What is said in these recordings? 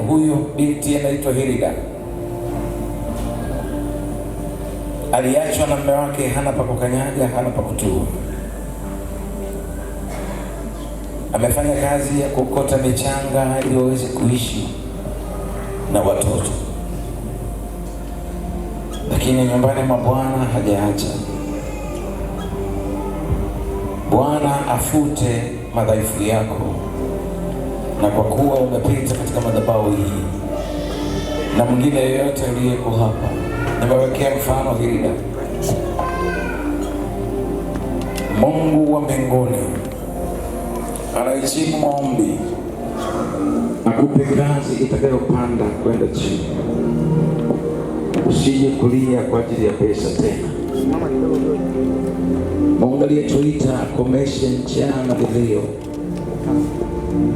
Huyu binti anaitwa Hilda, aliachwa na mume wake, hana pa kukanyaga, hana pa kutua. Amefanya kazi ya kukota michanga ili waweze kuishi na watoto, lakini nyumbani mwa Bwana hajaacha. Bwana afute madhaifu yako, na kwa kuwa umepita katika madhabahu hii na mwingine yeyote aliyeko hapa, nimewekea mfano Hilda. Mungu wa mbinguni anajibu maombi, akupe kazi itakayopanda kwenda chini. Usije kulia kwa ajili ya pesa tena. Mungu aliyetuita akomeshe njaa na vilio,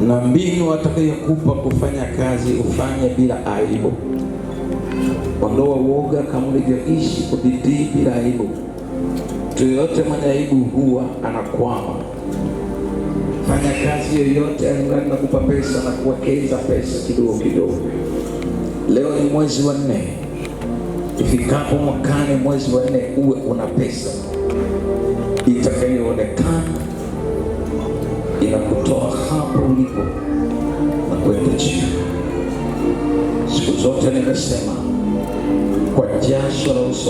na mbinu atakayokupa kufanya kazi ufanye bila aibu. Ondoa uoga kama ulivyoishi kwa bidii bila aibu. Mtu yoyote mwenye aibu huwa anakwama. Fanya kazi yoyote angali nakupa pesa na kuwekeza pesa kidogo kidogo. Leo ni mwezi wa 4. Ifikapo mwakani mwezi wa 4 uwe una pesa itakayoonekana inakutoa hapo ulipo na kwenda chini. Siku zote nimesema kwa jasho la uso